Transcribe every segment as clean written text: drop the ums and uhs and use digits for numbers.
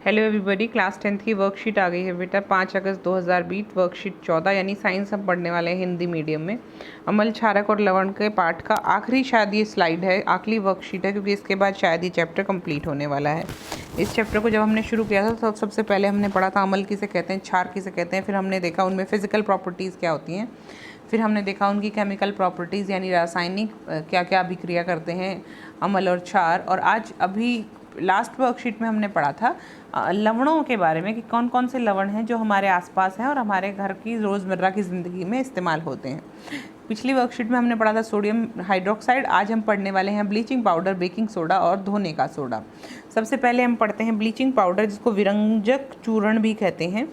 Hello everybody, class 10th की worksheet आ गई है बेटा। 5 अगस्त 2020 वर्कशीट 14 यानी साइंस हम पढ़ने वाले हैं हिंदी मीडियम में। अमल, क्षारक और लवण के पाठ का आखिरी शायद ये स्लाइड है, आखिरी वर्कशीट है, क्योंकि इसके बाद शायद ये चैप्टर कंप्लीट होने वाला है। इस चैप्टर को जब हमने शुरू किया था तो सबसे पहले हमने पढ़ा था अमल किसे कहते हैं, क्षार किसे कहते हैं। फिर हमने देखा उनमें फिजिकल प्रॉपर्टीज़ क्या होती हैं। फिर हमने देखा उनकी केमिकल प्रॉपर्टीज़ यानी रासायनिक क्या क्या अभिक्रिया करते हैं अमल और क्षार। और आज अभी लास्ट वर्कशीट में हमने पढ़ा था लवणों के बारे में कि कौन कौन से लवण हैं जो हमारे आसपास हैं और हमारे घर की रोज़मर्रा की ज़िंदगी में इस्तेमाल होते हैं। पिछली वर्कशीट में हमने पढ़ा था सोडियम हाइड्रोक्साइड। आज हम पढ़ने वाले हैं ब्लीचिंग पाउडर, बेकिंग सोडा और धोने का सोडा। सबसे पहले हम पढ़ते हैं ब्लीचिंग पाउडर, जिसको विरंजक चूर्ण भी कहते हैं।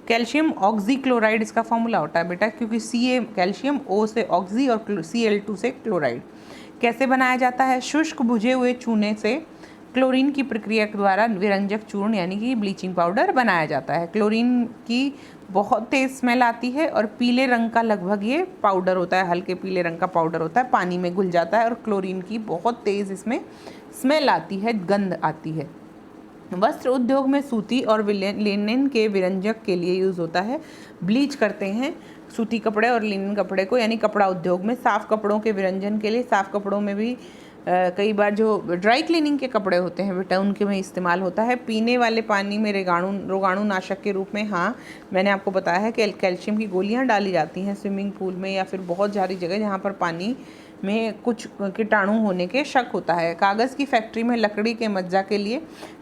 कैल्शियम ऑक्सीक्लोराइड इसका फॉर्मूला होता है बेटा, क्योंकि Ca कैल्शियम, O से ऑक्सी और Cl2 से क्लोराइड। कैसे बनाया जाता है? शुष्क भुजे हुए चूने से क्लोरीन की प्रक्रिया के द्वारा विरंजक चूर्ण यानी कि ब्लीचिंग पाउडर बनाया जाता है। क्लोरीन की बहुत तेज़ स्मेल आती है और पीले रंग का लगभग ये पाउडर होता है, हल्के पीले रंग का पाउडर होता है, पानी में घुल जाता है और क्लोरीन की बहुत तेज़ इसमें स्मेल आती है, गंध आती है। वस्त्र उद्योग में सूती और लिनन के विरंजक के लिए यूज़ होता है। ब्लीच करते हैं सूती कपड़े और लिनन कपड़े को, यानी कपड़ा उद्योग में। साफ़ कपड़ों के विरंजन के लिए, साफ़ कपड़ों में भी कई बार जो ड्राई क्लीनिंग के कपड़े होते हैं बेटा उनके में इस्तेमाल होता है। पीने वाले पानी में रोगाणु नाशक के रूप में, हाँ मैंने आपको बताया है कि कैल्शियम की गोलियां डाली जाती हैं स्विमिंग पूल में या फिर बहुत सारी जगह जहाँ पर पानी में कुछ कीटाणु होने के शक होता है। कागज़ की फैक्ट्री में लकड़ी के मज्जा के लिए,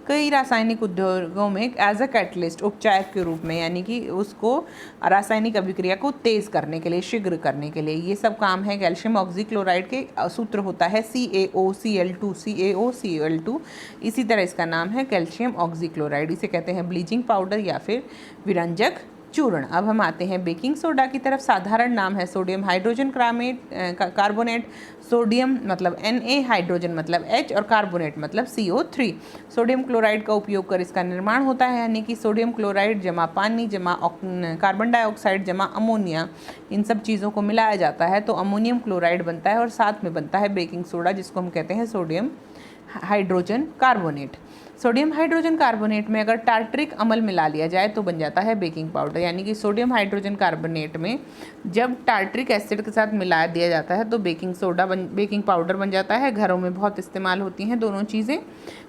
कई रासायनिक उद्योगों में एज अ कैटलिस्ट, उपचायक के रूप में, यानी कि उसको रासायनिक अभिक्रिया को तेज़ करने के लिए, शीघ्र करने के लिए, ये सब काम है कैल्शियम ऑक्सीक्लोराइड के। सूत्र होता है CaOCl2, CaOCl2। इसी तरह इसका नाम है कैल्शियम ऑक्सीक्लोराइड। इसे कहते हैं ब्लीचिंग पाउडर या फिर विरंजक चूर्ण। अब हम आते हैं बेकिंग सोडा की तरफ। साधारण नाम है सोडियम हाइड्रोजन कार्बोनेट। सोडियम मतलब Na, हाइड्रोजन मतलब H और कार्बोनेट मतलब CO3। सोडियम क्लोराइड का उपयोग कर इसका निर्माण होता है, यानी कि सोडियम क्लोराइड जमा पानी जमा कार्बन डाइऑक्साइड जमा अमोनिया, इन सब चीज़ों को मिलाया जाता है तो अमोनियम क्लोराइड बनता है और साथ में बनता है बेकिंग सोडा, जिसको हम कहते हैं sodium hydrogen carbonate. Sodium hydrogen carbonate में अगर टार्ट्रिक अमल मिला लिया जाए तो बन जाता है बेकिंग पाउडर, यानी कि सोडियम हाइड्रोजन कार्बोनेट में जब टार्ट्रिक एसिड के साथ मिला दिया जाता है तो बेकिंग पाउडर बन जाता है। घरों में बहुत इस्तेमाल होती हैं दोनों चीज़ें।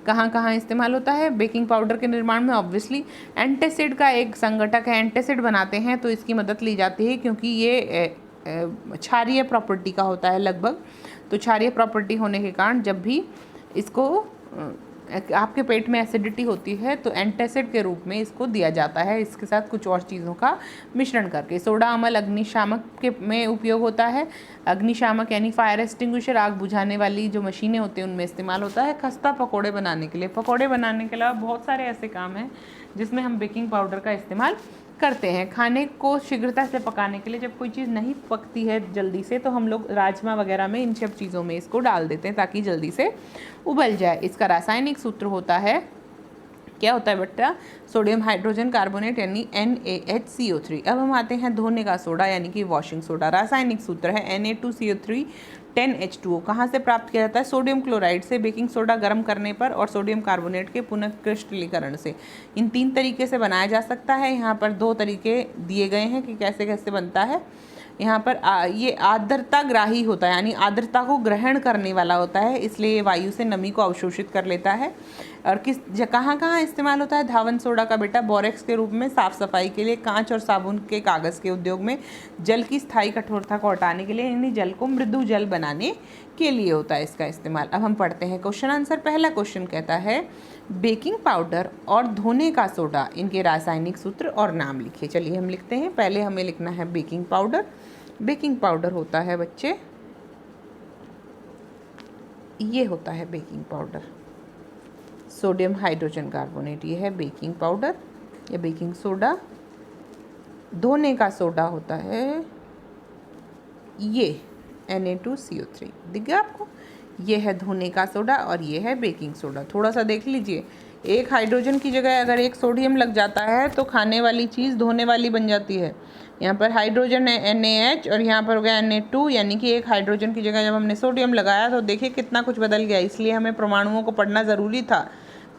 कहाँ कहाँ इस्तेमाल होता है बेकिंग पाउडर के निर्माण में? ऑब्वियसली एंटासिड का एक संगठक है, एंटासिड बनाते हैं तो इसकी मदद ली जाती है, क्योंकि ये क्षारीय प्रॉपर्टी का होता है लगभग। तो क्षारीय प्रॉपर्टी होने के कारण जब भी इसको आपके पेट में एसिडिटी होती है तो एंटासिड के रूप में इसको दिया जाता है, इसके साथ कुछ और चीज़ों का मिश्रण करके। सोडा अमल अग्निशामक के में उपयोग होता है। अग्निशामक यानी फायर एक्सटिंग्विशर, आग बुझाने वाली जो मशीनें होती हैं उनमें इस्तेमाल होता है। खस्ता पकौड़े बनाने के लिए, पकौड़े बनाने के अलावा बहुत सारे ऐसे काम हैं जिसमें हम बेकिंग पाउडर का इस्तेमाल करते हैं। खाने को शीघ्रता से पकाने के लिए, जब कोई चीज़ नहीं पकती है जल्दी से तो हम लोग राजमा वगैरह में, इन सब चीज़ों में इसको डाल देते हैं ताकि जल्दी से उबल जाए। इसका रासायनिक सूत्र होता है, क्या होता है बेटा? सोडियम हाइड्रोजन कार्बोनेट यानी NaHCO3। अब हम आते हैं धोने का सोडा यानी कि वॉशिंग सोडा। रासायनिक सूत्र है Na2CO3 10H2O। कहाँ से प्राप्त किया जाता है? सोडियम क्लोराइड से, बेकिंग सोडा गर्म करने पर और सोडियम कार्बोनेट के पुनः क्रिस्टलीकरण से। इन 3 तरीके से बनाया जा सकता है। यहाँ पर 2 तरीके दिए गए हैं कि कैसे कैसे बनता है। यहाँ पर ये आर्द्रताग्राही होता है, यानी आर्द्रता को ग्रहण करने वाला होता है, इसलिए ये वायु से नमी को अवशोषित कर लेता है। और कहाँ कहाँ इस्तेमाल होता है धावन सोडा का बेटा? बोरेक्स के रूप में, साफ सफाई के लिए, कांच और साबुन के कागज़ के उद्योग में, जल की स्थायी कठोरता को हटाने के लिए, यानी जल को मृदु जल बनाने के लिए होता है इसका इस्तेमाल। अब हम पढ़ते हैं क्वेश्चन आंसर। पहला क्वेश्चन कहता है बेकिंग पाउडर और धोने का सोडा, इनके रासायनिक सूत्र और नाम लिखिए। चलिए हम लिखते हैं। पहले हमें लिखना है बेकिंग पाउडर। बेकिंग पाउडर होता है बच्चे, ये होता है baking powder, sodium hydrogen carbonate, ये है बेकिंग पाउडर या बेकिंग सोडा। धोने का सोडा होता है ये Na2CO3, दिख गया आपको? ये है धोने का सोडा और ये है बेकिंग सोडा। थोड़ा सा देख लीजिए, एक हाइड्रोजन की जगह अगर एक सोडियम लग जाता है तो खाने वाली चीज़ धोने वाली बन जाती है। यहाँ पर हाइड्रोजन है NaH और यहाँ पर हो गया Na2, यानी कि एक हाइड्रोजन की जगह जब हमने सोडियम लगाया तो देखिए कितना कुछ बदल गया। इसलिए हमें परमाणुओं को पढ़ना ज़रूरी था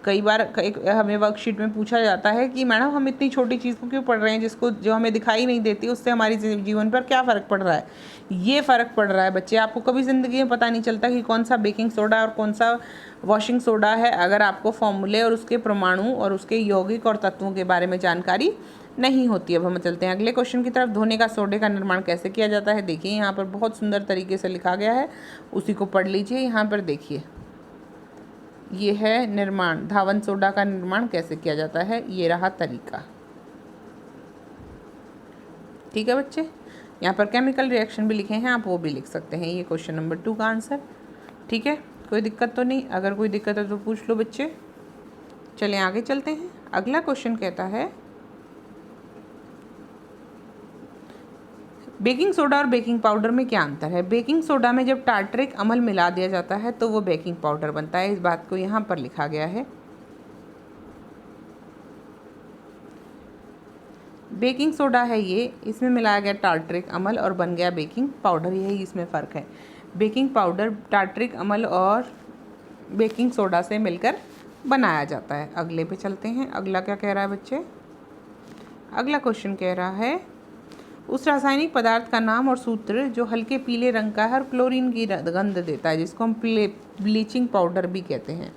कई बार हमें वर्कशीट में पूछा जाता है कि मैडम हम इतनी छोटी चीज़ को क्यों पढ़ रहे हैं, जिसको जो हमें दिखाई नहीं देती उससे हमारी जीवन पर क्या फ़र्क पड़ रहा है। ये फ़र्क पड़ रहा है बच्चे, आपको कभी ज़िंदगी में पता नहीं चलता कि कौन सा बेकिंग सोडा और कौन सा वॉशिंग सोडा है, अगर आपको फॉर्मूले और उसके परमाणु और उसके यौगिक और तत्वों के बारे में जानकारी नहीं होती। अब हम चलते हैं अगले क्वेश्चन की तरफ। धोने का सोडे का निर्माण कैसे किया जाता है। देखिए यहाँ पर बहुत सुंदर तरीके से लिखा गया है, उसी को पढ़ लीजिए। यहाँ पर देखिए ये है निर्माण, धावन सोडा का निर्माण कैसे किया जाता है, ये रहा तरीका। ठीक है बच्चे, यहाँ पर केमिकल रिएक्शन भी लिखे हैं, आप वो भी लिख सकते हैं। ये क्वेश्चन नंबर 2 का आंसर। ठीक है, कोई दिक्कत तो नहीं, अगर कोई दिक्कत है तो पूछ लो बच्चे। चलिए आगे चलते हैं। अगला क्वेश्चन कहता है बेकिंग सोडा और बेकिंग पाउडर में क्या अंतर है। बेकिंग सोडा में जब टार्टरिक अम्ल मिला दिया जाता है तो वो बेकिंग पाउडर बनता है। इस बात को यहाँ पर लिखा गया है। बेकिंग सोडा है ये, इसमें मिलाया गया टार्टरिक अम्ल और बन गया बेकिंग पाउडर, यही इसमें फ़र्क है। बेकिंग पाउडर टार्टरिक अम्ल और बेकिंग सोडा से मिलकर बनाया जाता है। अगले पे चलते हैं। अगला क्या कह रहा है बच्चे। अगला क्वेश्चन कह रहा है उस रासायनिक पदार्थ का नाम और सूत्र जो हल्के पीले रंग का है और क्लोरीन की गंध देता है, जिसको हम ब्लीचिंग पाउडर भी कहते हैं।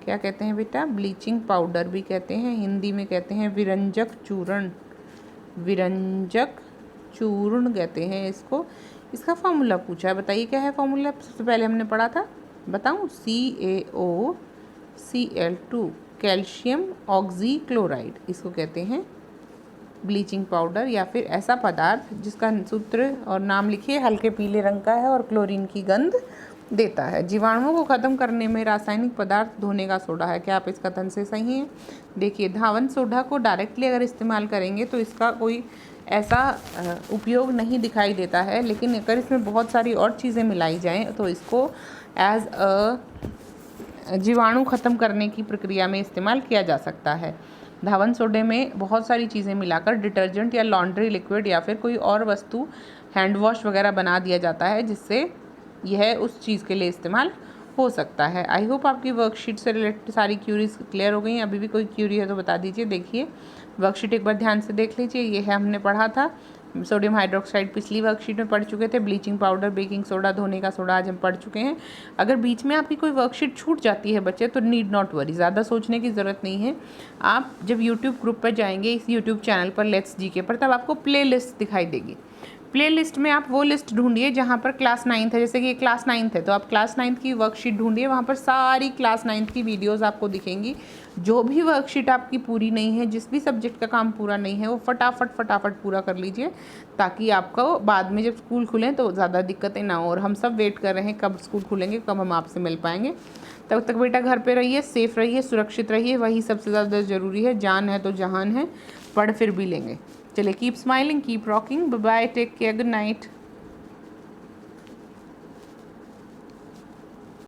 क्या कहते हैं बेटा, ब्लीचिंग पाउडर भी कहते हैं, हिंदी में कहते हैं विरंजक चूर्ण, विरंजक चूर्ण कहते हैं इसको। इसका फॉर्मूला पूछा है, बताइए क्या है फॉर्मूला। सबसे पहले हमने पढ़ा था, बताऊँ, CaOCl2 कैल्शियम ऑक्सी क्लोराइड, इसको कहते हैं ब्लीचिंग पाउडर, या फिर ऐसा पदार्थ जिसका सूत्र और नाम लिखिए हल्के पीले रंग का है और क्लोरीन की गंध देता है। जीवाणुओं को ख़त्म करने में रासायनिक पदार्थ धोने का सोडा है। क्या आप इस कथन से सही हैं। देखिए धावन सोडा को डायरेक्टली अगर इस्तेमाल करेंगे तो इसका कोई ऐसा उपयोग नहीं दिखाई देता है, लेकिन अगर इसमें बहुत सारी और चीज़ें मिलाई जाएँ तो इसको एज अ जीवाणु ख़त्म करने की प्रक्रिया में इस्तेमाल किया जा सकता है। धावन सोडे में बहुत सारी चीज़ें मिलाकर डिटर्जेंट या लॉन्ड्री लिक्विड या फिर कोई और वस्तु हैंड वॉश वगैरह बना दिया जाता है, जिससे यह उस चीज़ के लिए इस्तेमाल हो सकता है। आई होप आपकी वर्कशीट से रिलेटेड सारी क्यूरीज क्लियर हो गई। अभी भी कोई क्यूरी है तो बता दीजिए। देखिए वर्कशीट एक बार ध्यान से देख लीजिए। ये है हमने पढ़ा था सोडियम हाइड्रोक्साइड, पिछली वर्कशीट में पढ़ चुके थे। ब्लीचिंग पाउडर, बेकिंग सोडा, धोने का सोडा आज हम पढ़ चुके हैं। अगर बीच में आपकी कोई वर्कशीट छूट जाती है बच्चे तो नीड नॉट वरी, ज़्यादा सोचने की ज़रूरत नहीं है। आप जब यूट्यूब ग्रुप पर जाएंगे, इस यूट्यूब चैनल पर लेट्स जीके पर, तब आपको प्ले लिस्ट दिखाई देगी। प्ले लिस्ट में आप वो लिस्ट ढूंढिए जहाँ पर क्लास 9th है, जैसे कि ये क्लास 9th है तो आप क्लास 9th की वर्कशीट ढूंढिए, वहाँ पर सारी क्लास 9th की वीडियोस आपको दिखेंगी। जो भी वर्कशीट आपकी पूरी नहीं है, जिस भी सब्जेक्ट का काम पूरा नहीं है, वो फटाफट पूरा कर लीजिए, ताकि आपको बाद में जब स्कूल खुलें तो ज़्यादा दिक्कतें ना हो। और हम सब वेट कर रहे हैं कब स्कूल खुलेंगे, कब हम आपसे मिल पाएंगे। तब तक बेटा घर पे रहिए, सेफ़ रहिए, सुरक्षित रहिए, वही सबसे ज़्यादा ज़रूरी है। जान है तो जहान है, पढ़ फिर भी लेंगे। चलिए, keep smiling, keep rocking, bye bye, take care, good night.